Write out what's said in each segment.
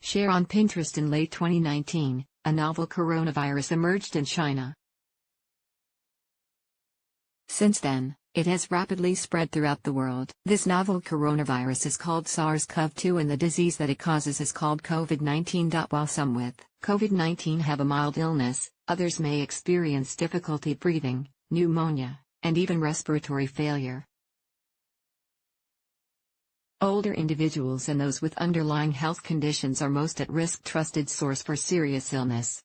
Share on Pinterest. In late 2019, a novel coronavirus emerged in China. Since then, it has rapidly spread throughout the world. This novel coronavirus is called SARS-CoV-2 and the disease that it causes is called COVID-19. While some with COVID-19 have a mild illness, others may experience difficulty breathing, pneumonia, and even respiratory failure. Older individuals and those with underlying health conditions are most at risk. Trusted source for serious illness.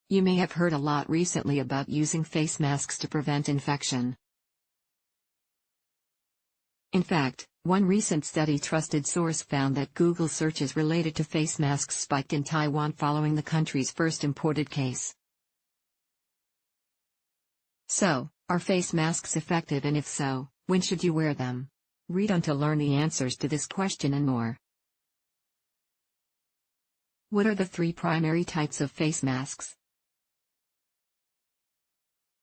You may have heard a lot recently about using face masks to prevent infection. In fact, one recent study trusted source found that Google searches related to face masks spiked in Taiwan following the country's first imported case. So, are face masks effective, and if so, when should you wear them? Read on to learn the answers to this question and more. What are the three primary types of face masks?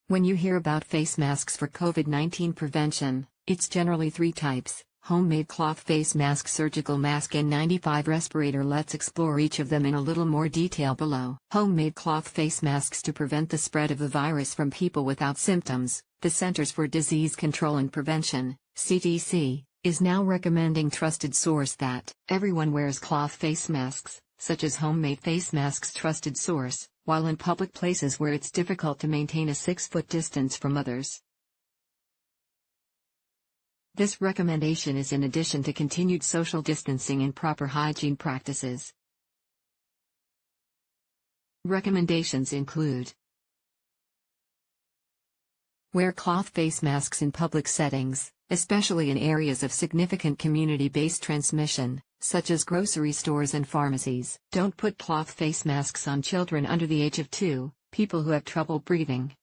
When you hear about face masks for COVID-19 prevention, it's generally three types: homemade cloth face mask, surgical mask, N95 respirator. Let's explore each of them in a little more detail below. Homemade cloth face masks to prevent the spread of the virus from people without symptoms. The Centers for Disease Control and Prevention, CDC, is now recommending trusted source that everyone wears cloth face masks, such as homemade face masks. Trusted source, while in public places where it's difficult to maintain a 6-foot distance from others. This recommendation is in addition to continued social distancing and proper hygiene practices. Recommendations include: wear cloth face masks in public settings, especially in areas of significant community-based transmission, such as grocery stores and pharmacies. Don't put cloth face masks on children under the age of 2, people who have trouble breathing,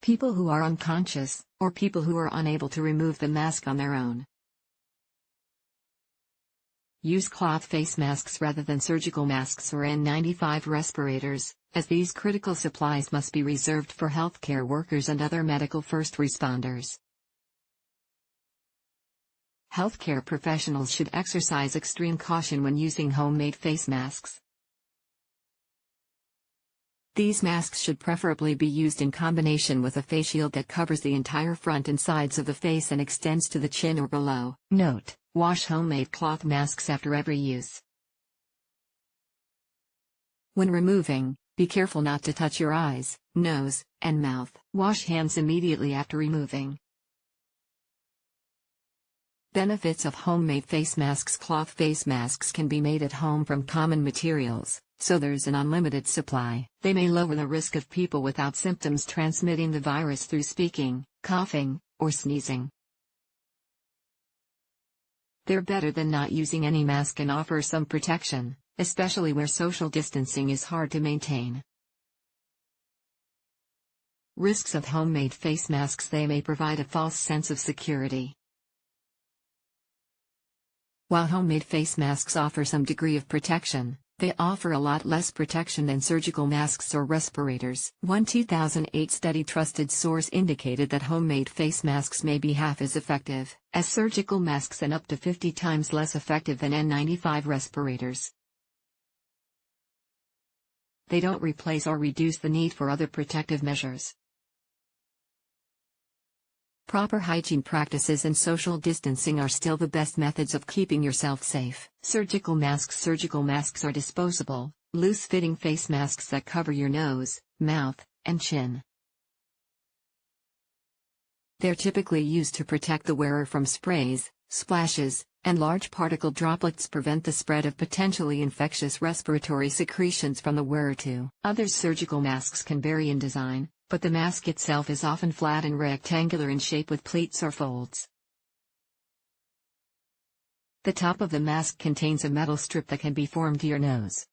people who are unconscious, or people who are unable to remove the mask on their own. Use cloth face masks rather than surgical masks or N95 respirators, as these critical supplies must be reserved for healthcare workers and other medical first responders. Healthcare professionals should exercise extreme caution when using homemade face masks. These masks should preferably be used in combination with a face shield that covers the entire front and sides of the face and extends to the chin or below. Note: wash homemade cloth masks after every use. When removing, be careful not to touch your eyes, nose, and mouth. Wash hands immediately after removing. Benefits of homemade face masks. Cloth face masks can be made at home from common materials, so there's an unlimited supply. They may lower the risk of people without symptoms transmitting the virus through speaking, coughing, or sneezing. They're better than not using any mask and offer some protection, especially where social distancing is hard to maintain. Risks of homemade face masks: they may provide a false sense of security. While homemade face masks offer some degree of protection, they offer a lot less protection than surgical masks or respirators. One 2008 study trusted source indicated that homemade face masks may be half as effective as surgical masks and up to 50 times less effective than N95 respirators. They don't replace or reduce the need for other protective measures. Proper hygiene practices and social distancing are still the best methods of keeping yourself safe. Surgical masks are disposable, loose-fitting face masks that cover your nose, mouth, and chin. They're typically used to protect the wearer from sprays, splashes, and large particle droplets. Prevent the spread of potentially infectious respiratory secretions from the wearer to others. Surgical masks can vary in design, but the mask itself is often flat and rectangular in shape with pleats or folds. The top of the mask contains a metal strip that can be formed to your nose.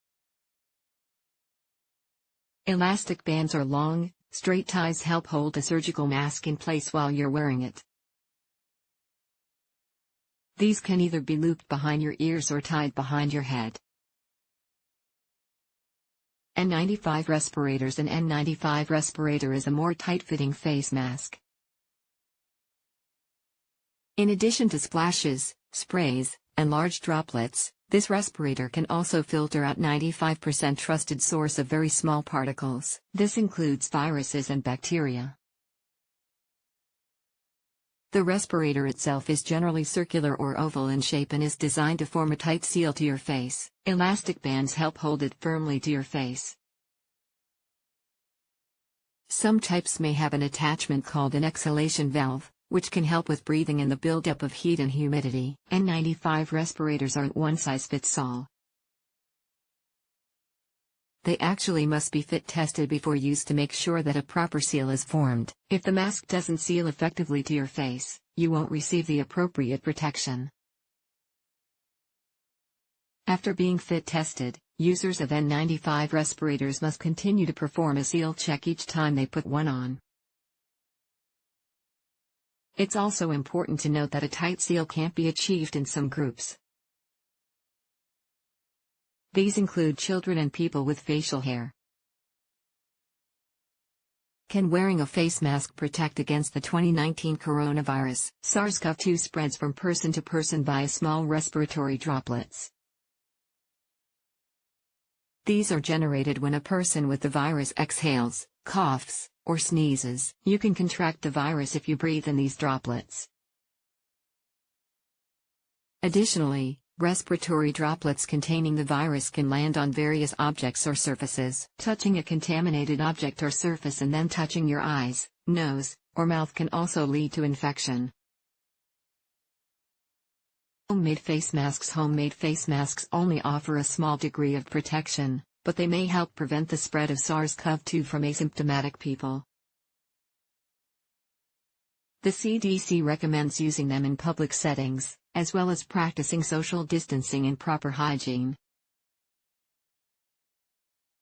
Elastic bands or long, straight ties help hold a surgical mask in place while you're wearing it. These can either be looped behind your ears or tied behind your head. N95 respirators. An N95 respirator is a more tight-fitting face mask. In addition to splashes, sprays, and large droplets. This respirator can also filter out 95% trusted source of very small particles. This includes viruses and bacteria. The respirator itself is generally circular or oval in shape and is designed to form a tight seal to your face. Elastic bands help hold it firmly to your face. Some types may have an attachment called an exhalation valve, which can help with breathing and the buildup of heat and humidity. N95 respirators aren't one-size-fits-all. They actually must be fit tested before use to make sure that a proper seal is formed. If the mask doesn't seal effectively to your face, you won't receive the appropriate protection. After being fit tested, users of N95 respirators must continue to perform a seal check each time they put one on. It's also important to note that a tight seal can't be achieved in some groups. These include children and people with facial hair. Can wearing a face mask protect against the 2019 coronavirus? SARS-CoV-2 spreads from person to person via small respiratory droplets. These are generated when a person with the virus exhales, coughs, or sneezes. You can contract the virus if you breathe in these droplets. Additionally, respiratory droplets containing the virus can land on various objects or surfaces. Touching a contaminated object or surface and then touching your eyes, nose, or mouth can also lead to infection. Homemade face masks. Homemade face masks only offer a small degree of protection, but they may help prevent the spread of SARS-CoV-2 from asymptomatic people. The CDC recommends using them in public settings, as well as practicing social distancing and proper hygiene.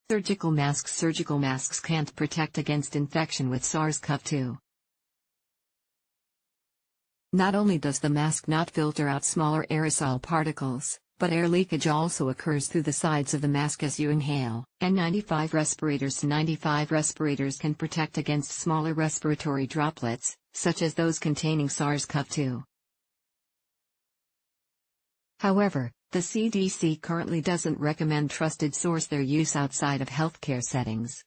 Surgical masks. Surgical masks can't protect against infection with SARS-CoV-2. Not only does the mask not filter out smaller aerosol particles, but air leakage also occurs through the sides of the mask as you inhale. N95 respirators. N95 respirators can protect against smaller respiratory droplets, such as those containing SARS-CoV-2. However, the CDC currently doesn't recommend trusted source their use outside of healthcare settings.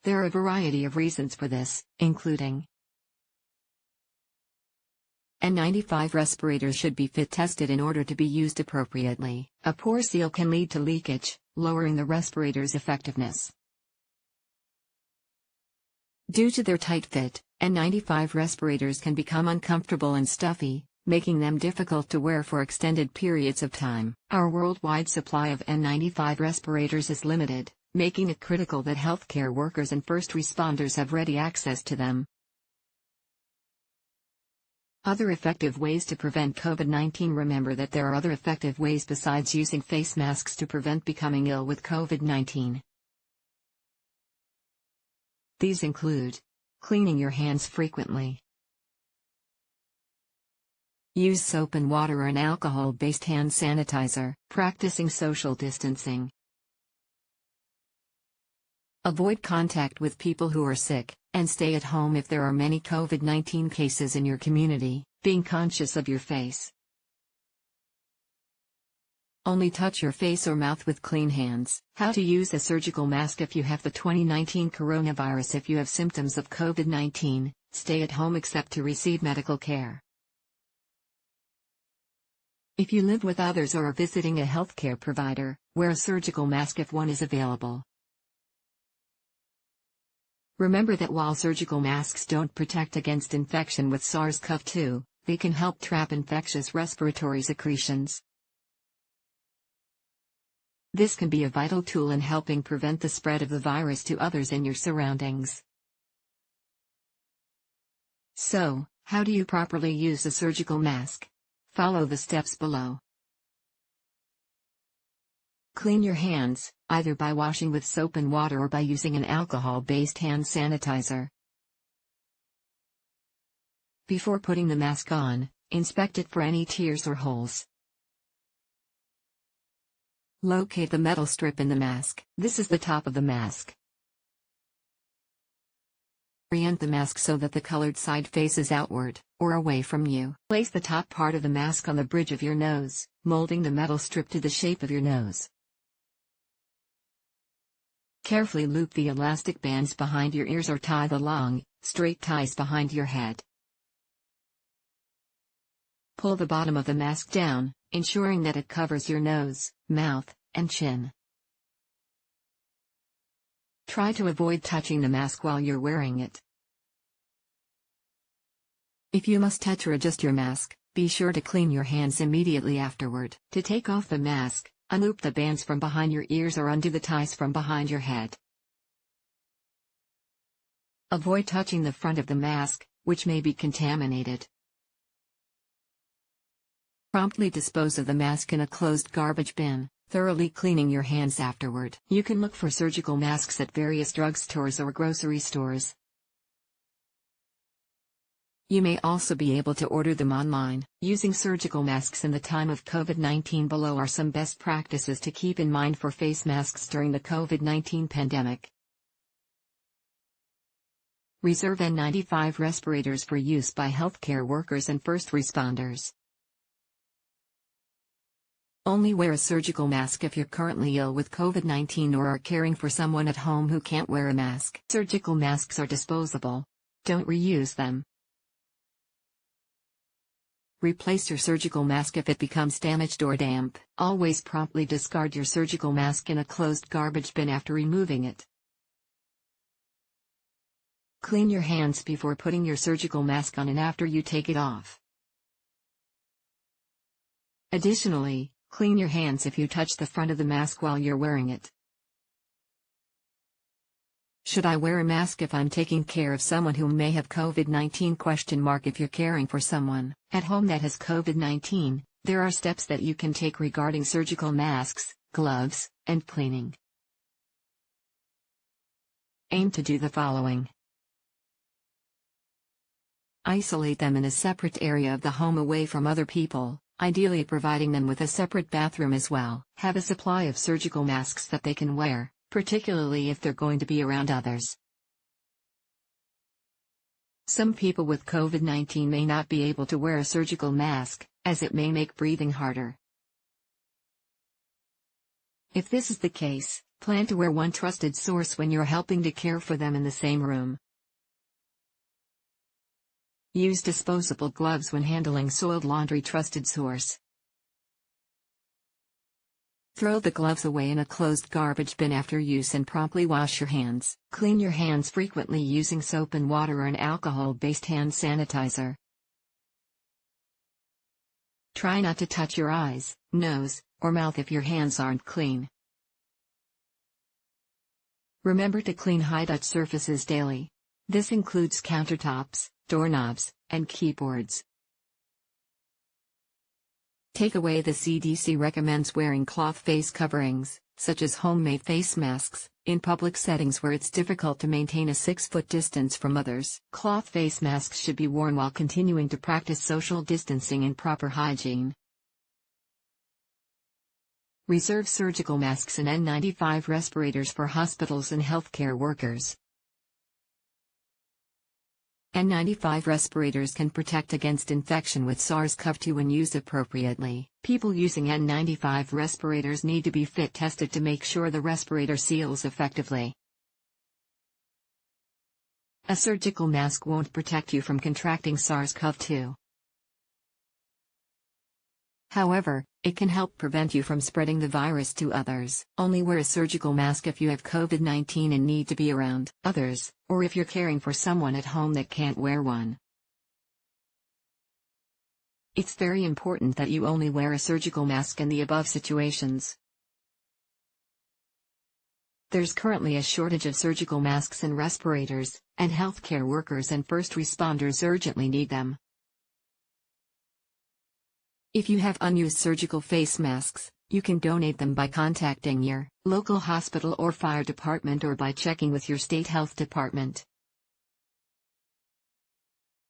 There are a variety of reasons for this, including N95 respirators should be fit tested in order to be used appropriately. A poor seal can lead to leakage, lowering the respirator's effectiveness. Due to their tight fit, N95 respirators can become uncomfortable and stuffy, making them difficult to wear for extended periods of time. Our worldwide supply of N95 respirators is limited, making it critical that healthcare workers and first responders have ready access to them. Other effective ways to prevent COVID-19. Remember that there are other effective ways besides using face masks to prevent becoming ill with COVID-19. These include cleaning your hands frequently. Use soap and water or an alcohol-based hand sanitizer. Practicing social distancing. Avoid contact with people who are sick, and stay at home if there are many COVID-19 cases in your community. Being conscious of your face. Only touch your face or mouth with clean hands. How to use a surgical mask if you have the 2019 coronavirus. If you have symptoms of COVID-19, stay at home except to receive medical care. If you live with others or are visiting a healthcare provider, wear a surgical mask if one is available. Remember that while surgical masks don't protect against infection with SARS-CoV-2, they can help trap infectious respiratory secretions. This can be a vital tool in helping prevent the spread of the virus to others in your surroundings. So, how do you properly use a surgical mask? Follow the steps below. Clean your hands, either by washing with soap and water or by using an alcohol-based hand sanitizer. Before putting the mask on, inspect it for any tears or holes. Locate the metal strip in the mask. This is the top of the mask. Orient the mask so that the colored side faces outward, or away from you. Place the top part of the mask on the bridge of your nose, molding the metal strip to the shape of your nose. Carefully loop the elastic bands behind your ears or tie the long, straight ties behind your head. Pull the bottom of the mask down, ensuring that it covers your nose, mouth, and chin. Try to avoid touching the mask while you're wearing it. If you must touch or adjust your mask, be sure to clean your hands immediately afterward. To take off the mask, unloop the bands from behind your ears or undo the ties from behind your head. Avoid touching the front of the mask, which may be contaminated. Promptly dispose of the mask in a closed garbage bin, thoroughly cleaning your hands afterward. You can look for surgical masks at various drugstores or grocery stores. You may also be able to order them online. Using surgical masks in the time of COVID-19. Below are some best practices to keep in mind for face masks during the COVID-19 pandemic. Reserve N95 respirators for use by healthcare workers and first responders. Only wear a surgical mask if you're currently ill with COVID-19 or are caring for someone at home who can't wear a mask. Surgical masks are disposable. Don't reuse them. Replace your surgical mask if it becomes damaged or damp. Always promptly discard your surgical mask in a closed garbage bin after removing it. Clean your hands before putting your surgical mask on and after you take it off. Additionally, clean your hands if you touch the front of the mask while you're wearing it. Should I wear a mask if I'm taking care of someone who may have COVID-19? If you're caring for someone at home that has COVID-19, there are steps that you can take regarding surgical masks, gloves, and cleaning. Aim to do the following. Isolate them in a separate area of the home away from other people, ideally providing them with a separate bathroom as well. Have a supply of surgical masks that they can wear, particularly if they're going to be around others. Some people with COVID-19 may not be able to wear a surgical mask, as it may make breathing harder. If this is the case, plan to wear one trusted source when you're helping to care for them in the same room. Use disposable gloves when handling soiled laundry. Trusted source. Throw the gloves away in a closed garbage bin after use and promptly wash your hands. Clean your hands frequently using soap and water or an alcohol-based hand sanitizer. Try not to touch your eyes, nose, or mouth if your hands aren't clean. Remember to clean high-touch surfaces daily. This includes countertops, doorknobs, and keyboards. Take away. The CDC recommends wearing cloth face coverings, such as homemade face masks, in public settings where it's difficult to maintain a 6-foot distance from others. Cloth face masks should be worn while continuing to practice social distancing and proper hygiene. Reserve surgical masks and N95 respirators for hospitals and healthcare workers. N95 respirators can protect against infection with SARS-CoV-2 when used appropriately. People using N95 respirators need to be fit tested to make sure the respirator seals effectively. A surgical mask won't protect you from contracting SARS-CoV-2. However, it can help prevent you from spreading the virus to others. Only wear a surgical mask if you have COVID-19 and need to be around others, or if you're caring for someone at home that can't wear one. It's very important that you only wear a surgical mask in the above situations. There's currently a shortage of surgical masks and respirators, and healthcare workers and first responders urgently need them. If you have unused surgical face masks, you can donate them by contacting your local hospital or fire department or by checking with your state health department.